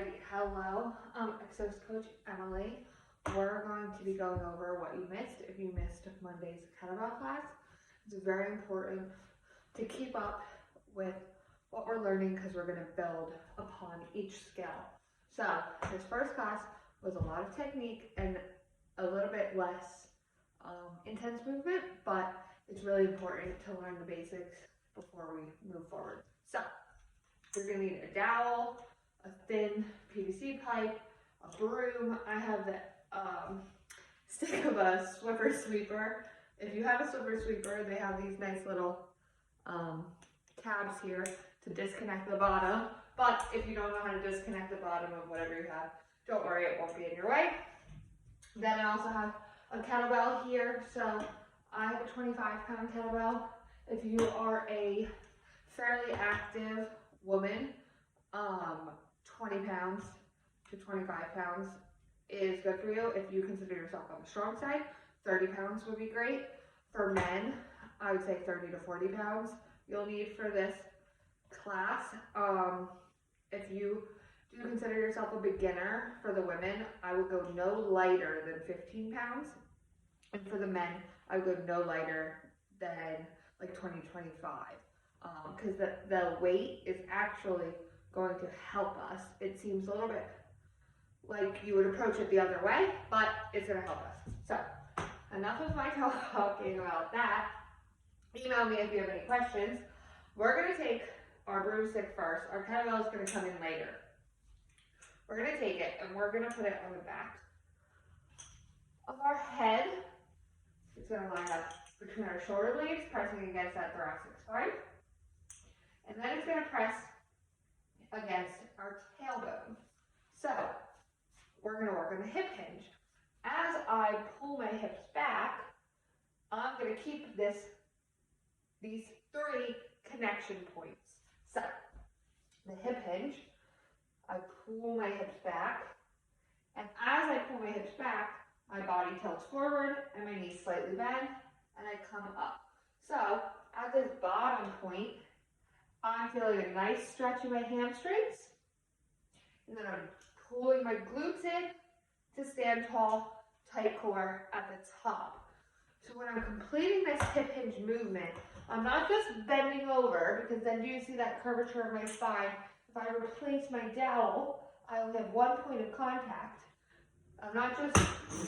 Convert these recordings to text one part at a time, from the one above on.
Alrighty, hello, exercise coach Emily. We're going to be going over what you missed if you missed Monday's kettlebell class. It's very important to keep up with what we're learning because we're going to build upon each skill. So this first class was a lot of technique and a little bit less intense movement, but it's really important to learn the basics before we move forward. So we're going to need a dowel, a thin PVC pipe, a broom. I have the stick of a Swiffer sweeper. If you have a Swiffer sweeper, they have these nice little tabs here to disconnect the bottom. But if you don't know how to disconnect the bottom of whatever you have, don't worry, it won't be in your way. Then I also have a kettlebell here. So I have a 25-pound kettlebell. If you are a fairly active woman, 20 pounds to 25 pounds is good for you. If you consider yourself on the strong side, 30 pounds would be great. For men, I would say 30 to 40 pounds you'll need for this class. If you do consider yourself a beginner, for the women, I would go no lighter than 15 pounds. And for the men, I would go no lighter than like 20, 25. Because the weight is actually going to help us. It seems a little bit like you would approach it the other way, but it's going to help us. So enough of my talking about that. Email me if you have any questions. We're going to take our broomstick first. Our kettlebell is going to come in later. We're going to take it and we're going to put it on the back of our head. It's going to line up between our shoulder blades, pressing against that thoracic spine. And then it's going to press against our tailbone. So we're going to work on the hip hinge. As I pull my hips back, I'm going to keep these three connection points. So the hip hinge, I pull my hips back, and as I pull my hips back, my body tilts forward and my knees slightly bend, and I come up. So at this bottom point, I'm feeling a nice stretch in my hamstrings, and then I'm pulling my glutes in to stand tall, tight core at the top. So when I'm completing this hip hinge movement, I'm not just bending over, because then do you see that curvature of my spine? If I replace my dowel, I only have one point of contact. I'm not just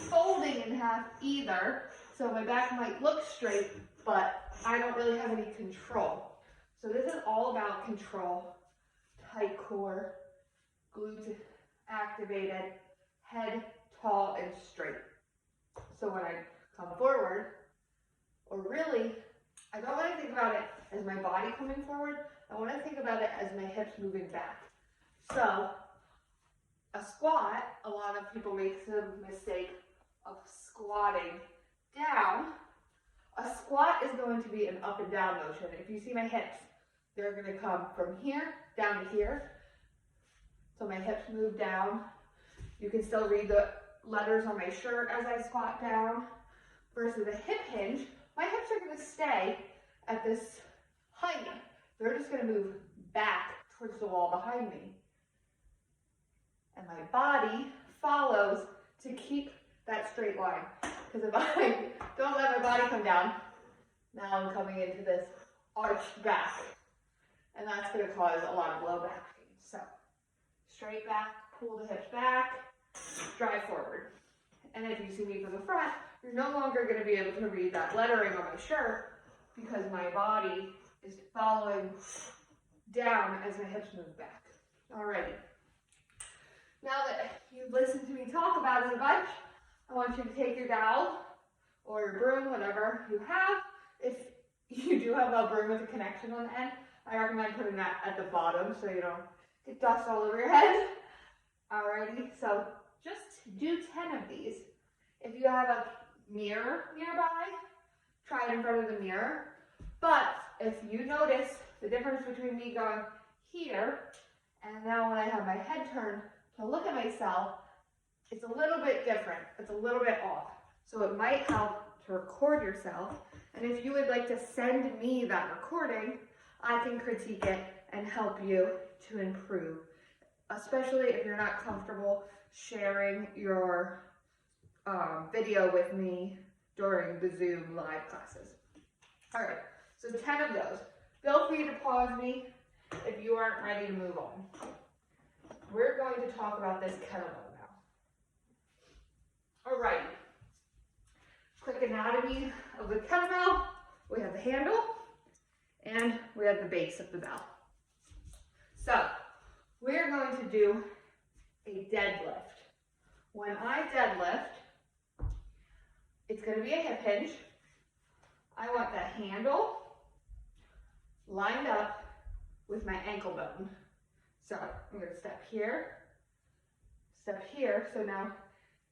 folding in half either, so my back might look straight, but I don't really have any control. So this is all about control, tight core, glutes activated, head tall and straight. So when I come forward, or really, I don't want to think about it as my body coming forward, I want to think about it as my hips moving back. So a squat, a lot of people make the mistake of squatting down. A squat is going to be an up and down motion. If you see my hips, they're going to come from here down to here. So my hips move down. You can still read the letters on my shirt as I squat down. Versus a hip hinge, my hips are going to stay at this height. They're just going to move back towards the wall behind me. And my body follows to keep that straight line. Because if I don't let my body come down, now I'm coming into this arched back. And that's going to cause a lot of low back pain. So straight back, pull the hips back, drive forward. And if you see me from the front, you're no longer going to be able to read that lettering on my shirt because my body is following down as my hips move back. Alrighty. Now that you've listened to me talk about it a bunch, I want you to take your dowel or your broom, whatever you have. If you do have a broom with a connection on the end, I recommend putting that at the bottom so you don't get dust all over your head. Alrighty, so just do 10 of these. If you have a mirror nearby, try it in front of the mirror. But if you notice the difference between me going here and now when I have my head turned to look at myself, it's a little bit different. It's a little bit off. So it might help to record yourself. And if you would like to send me that recording, I can critique it and help you to improve especially if you're not comfortable sharing your video with me during the Zoom live classes. All right, so 10 of those. Feel free to pause me if you aren't ready to move on. We're going to talk about this kettlebell now. All right, quick anatomy of the kettlebell. We have the handle and we have the base of the bell. So we're going to do a deadlift. When I deadlift, it's going to be a hip hinge. I want the handle lined up with my ankle bone. So I'm going to step here. So now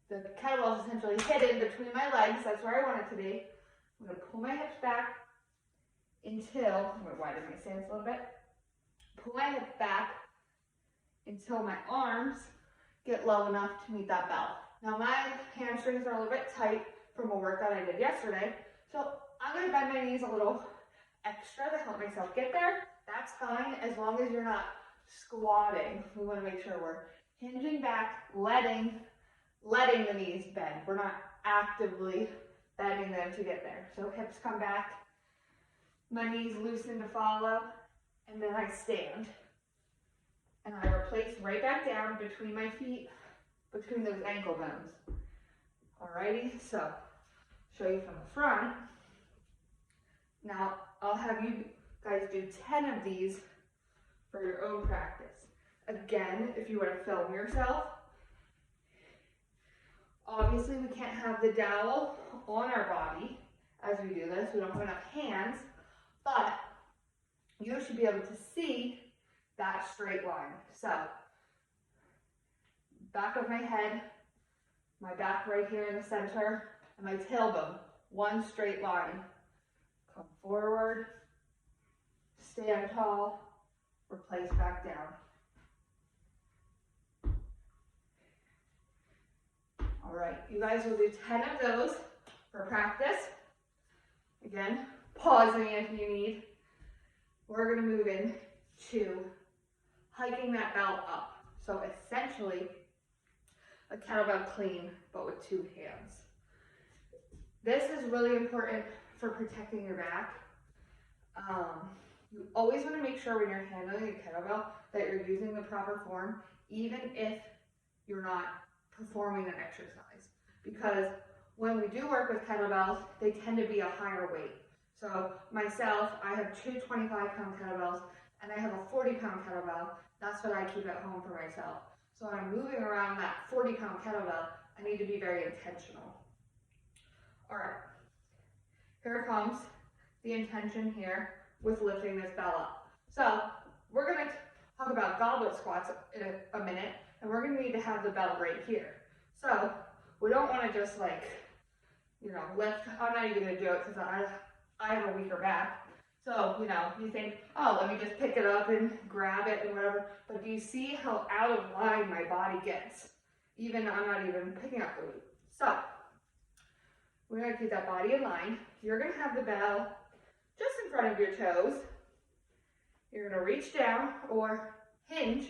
the kettlebell is essentially hidden between my legs. That's where I want it to be. I'm going to pull my hips back until, I'm going to widen my stance a little bit. Pull my hips back until my arms get low enough to meet that bell. Now my hamstrings are a little bit tight from a workout I did yesterday. So I'm going to bend my knees a little extra to help myself get there. That's fine as long as you're not squatting. We want to make sure we're hinging back, letting the knees bend. We're not actively bending them to get there. So hips come back, my knees loosen to follow, and then I stand. And I replace right back down between my feet, between those ankle bones. Alrighty, so show you from the front. Now I'll have you guys do 10 of these for your own practice. Again, if you want to film yourself, obviously we can't have the dowel on our body as we do this. We don't have enough hands, but you should be able to see that straight line. So, back of my head, my back right here in the center, and my tailbone, one straight line. Come forward, stand tall, replace back down. All right, you guys will do 10 of those for practice. Again, pause me if you need. We're gonna move in to hiking that bell up. So essentially, a kettlebell clean, but with 2 hands. This is really important for protecting your back. You always want to make sure when you're handling a kettlebell that you're using the proper form, even if you're not performing an exercise. Because when we do work with kettlebells, they tend to be a higher weight. So myself, I have 2 25-pound kettlebells, and I have a 40-pound kettlebell. That's what I keep at home for myself. So when I'm moving around that 40-pound kettlebell, I need to be very intentional. All right, here comes the intention here with lifting this bell up. So we're gonna talk about goblet squats in a minute, and we're gonna need to have the bell right here. So we don't wanna just like, lift. I'm not even gonna do it because I have a weaker back. So, you think, oh, let me just pick it up and grab it and whatever. But do you see how out of line my body gets? I'm not even picking up the weight. So, we're gonna keep that body in line. You're gonna have the bell just in front of your toes. You're gonna reach down or hinge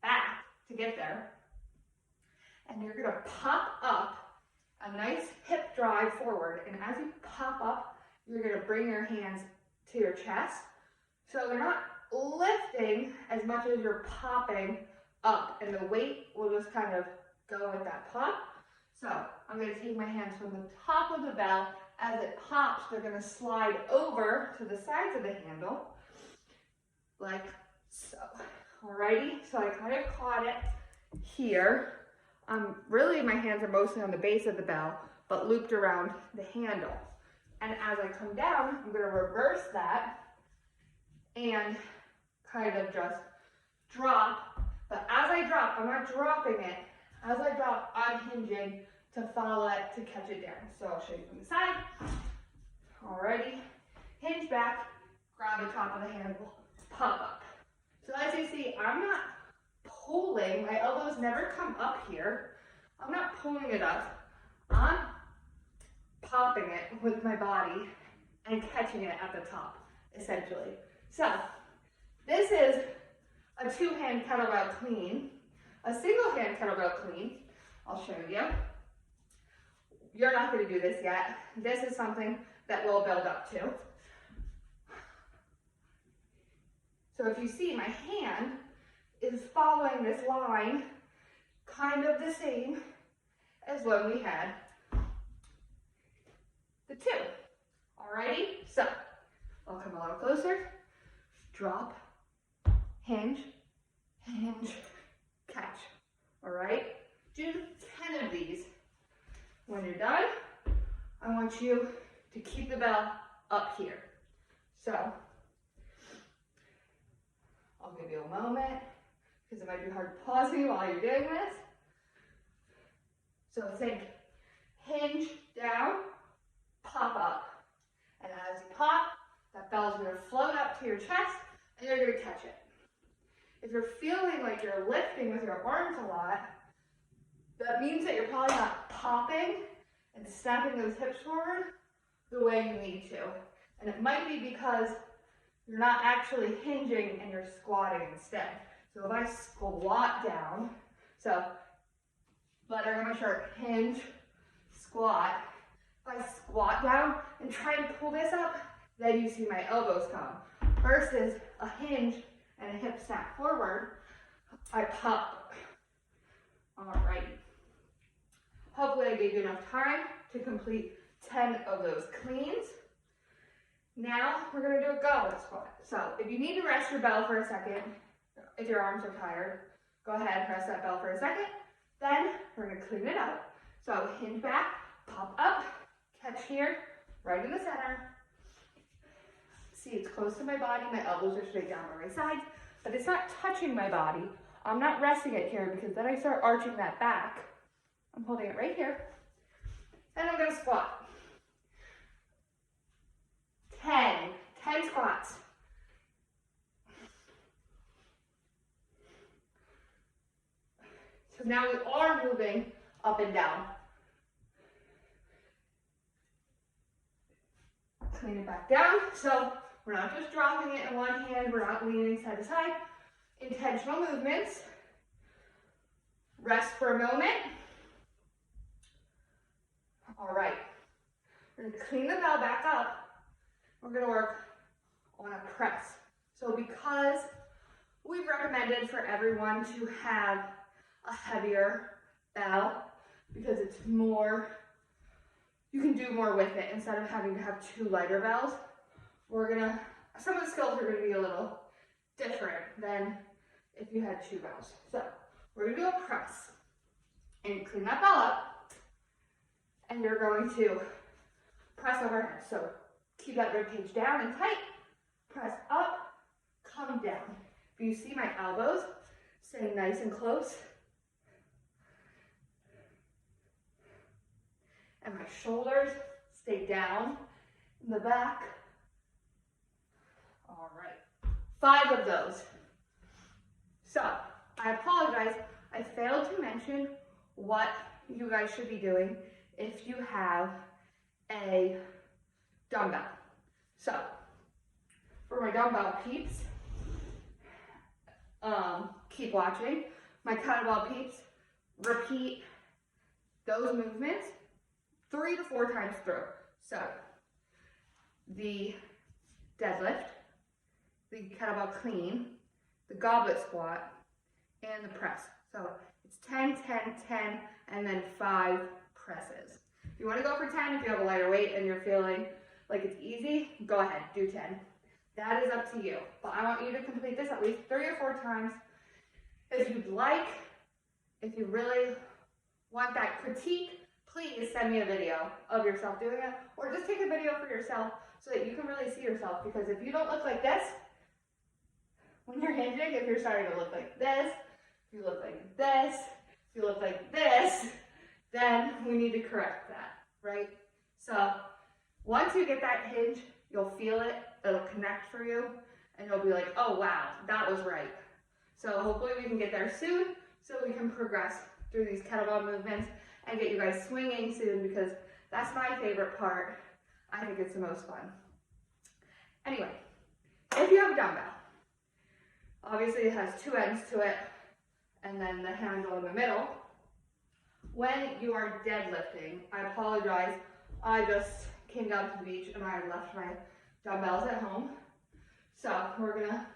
back to get there. And you're gonna pop up a nice hip drive forward. And as you pop up, you're gonna bring your hands to your chest. So they're not lifting as much as you're popping up, and the weight will just kind of go with that pop. So I'm going to take my hands from the top of the bell. As it pops, they're going to slide over to the sides of the handle, like so. Alrighty, so I kind of caught it here. Really my hands are mostly on the base of the bell, but looped around the handle. And as I come down, I'm going to reverse that and kind of just drop. But as I drop, I'm not dropping it. As I drop, I'm hinging to follow it to catch it down. So I'll show you from the side. Alrighty, hinge back, grab the top of the handle, pop up. So as you see, I'm not pulling. My elbows never come up here. I'm not pulling it up. I'm popping it with my body and catching it at the top, essentially. So this is a two-hand kettlebell clean, a single-hand kettlebell clean. I'll show you. You're not going to do this yet. This is something that we'll build up to. So if you see, my hand is following this line, kind of the same as when we had the two. Alrighty, so I'll come a little closer, drop, hinge, hinge, catch. Alright, do 10 of these. When you're done, I want you to keep the bell up here. So, I'll give you a moment, because it might be hard pausing while you're doing this. So think hinge down, pop up. And as you pop, that bell's going to float up to your chest and you're going to catch it. If you're feeling like you're lifting with your arms a lot, that means that you're probably not popping and snapping those hips forward the way you need to. And it might be because you're not actually hinging and you're squatting instead. So if I squat down, so letter on my shirt, hinge, squat. If I squat down and try and pull this up, then you see my elbows come. Versus a hinge and a hip snap forward, I pop. Alright. Hopefully I gave you enough time to complete 10 of those cleans. Now we're going to do a goblet squat. So if you need to rest your bell for a second, if your arms are tired, go ahead and rest that bell for a second. Then we're going to clean it up. So hinge back, pop up, catch here, right in the center. See, it's close to my body. My elbows are straight down my right side, but it's not touching my body. I'm not resting it here because then I start arching that back. I'm holding it right here. And I'm going to squat. 10 squats. So now we are moving up and down. Clean it back down. So we're not just dropping it in one hand. We're not leaning side to side. Intentional movements. Rest for a moment. All right. We're going to clean the bell back up. We're going to work on a press. So because we've recommended for everyone to have a heavier bell, because it's more, you can do more with it instead of having to have two lighter bells. Some of the skills are going to be a little different than if you had two bells. So we're going to do a press and clean that bell up, and you're going to press overhead. So keep that rib cage down and tight, press up, come down. If you see my elbows staying nice and close, and my shoulders stay down in the back. All right, 5 of those. So I apologize, I failed to mention what you guys should be doing if you have a dumbbell. So for my dumbbell peeps, keep watching. My kettlebell peeps, repeat those movements 3 to 4 times through. So the deadlift, the kettlebell clean, the goblet squat, and the press. So it's 10, 10, 10, and then 5 presses. If you want to go for 10, if you have a lighter weight and you're feeling like it's easy, go ahead, do 10. That is up to you. But I want you to complete this at least 3 or 4 times. If you'd like, if you really want that critique, please send me a video of yourself doing it, or just take a video for yourself so that you can really see yourself. Because if you don't look like this, when you're hinging, if you're starting to look like this, if you look like this, if you look like this, then we need to correct that, right? So once you get that hinge, you'll feel it, it'll connect for you, and you'll be like, oh wow, that was right. So hopefully we can get there soon so we can progress through these kettlebell movements and get you guys swinging soon, because that's my favorite part. I think it's the most fun. Anyway, if you have a dumbbell, Obviously it has two ends to it, and then the handle in the middle. When you are deadlifting, I apologize, I just came down to the beach and I left my dumbbells at home. So we're gonna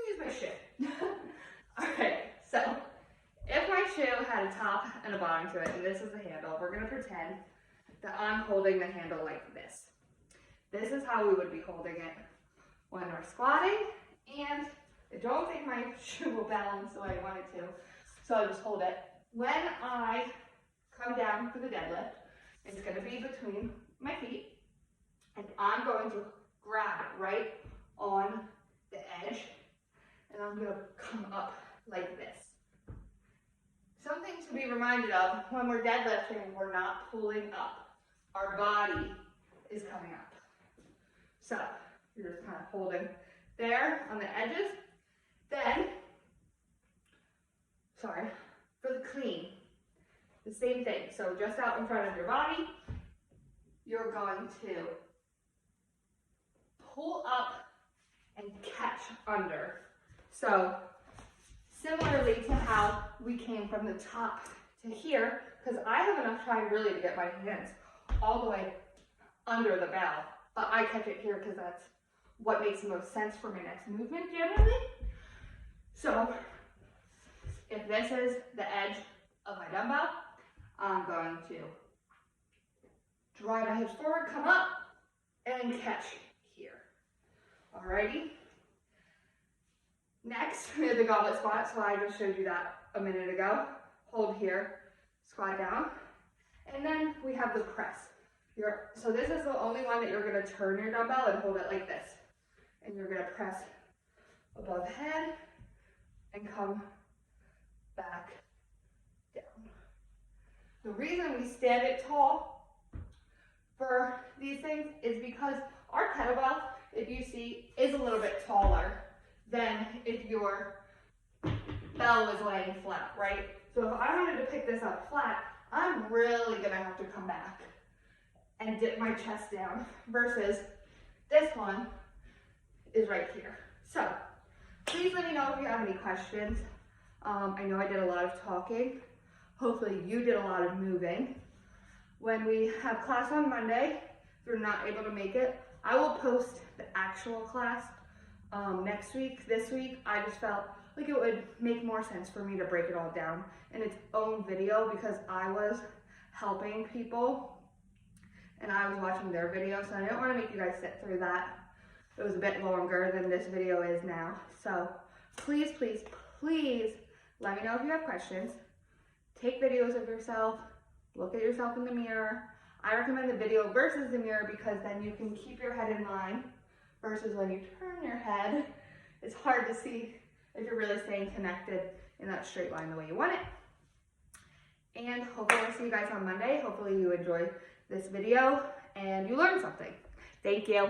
use my shoe. Alright, so if my shoe had a top and a bottom to it, and this is the handle, we're gonna pretend that I'm holding the handle like this. This is how we would be holding it when we're squatting, and I don't think my shoe will balance the way I want it to, so I'll just hold it. When I come down for the deadlift, it's going to be between my feet, and I'm going to grab it right on the edge, and I'm going to come up like this. Something to be reminded of, when we're deadlifting, we're not pulling up. Our body is coming up. So you're just kind of holding there on the edges. Then, for the clean, the same thing. So just out in front of your body, you're going to pull up and catch under. So similarly to how we came from the top to here, because I have enough time really to get my hands all the way under the bell, but I catch it here because that's what makes the most sense for my next movement generally. So if this is the edge of my dumbbell, I'm going to drive my hips forward, come up, and catch here. Alrighty. Next, we have the goblet squat, so I just showed you that a minute ago. Hold here, squat down, and then we have the press. So this is the only one that you're going to turn your dumbbell and hold it like this. And you're going to press above head and come back down. The reason we stand it tall for these things is because our kettlebell, if you see, is a little bit taller than if your bell was laying flat, right? So if I wanted to pick this up flat, I'm really going to have to come back and dip my chest down, versus this one is right here. So please let me know if you have any questions. I know I did a lot of talking. Hopefully you did a lot of moving. When we have class on Monday, if you're not able to make it, I will post the actual class next week. This week, I just felt like it would make more sense for me to break it all down in its own video, because I was helping people and I was watching their video, so I didn't want to make you guys sit through that. It was a bit longer than this video is now. So please, please, please let me know if you have questions. Take videos of yourself, look at yourself in the mirror. I recommend the video versus the mirror because then you can keep your head in line, versus when you turn your head, it's hard to see if you're really staying connected in that straight line the way you want it. And hopefully I'll see you guys on Monday. Hopefully you enjoyed this video and you learned something. Thank you.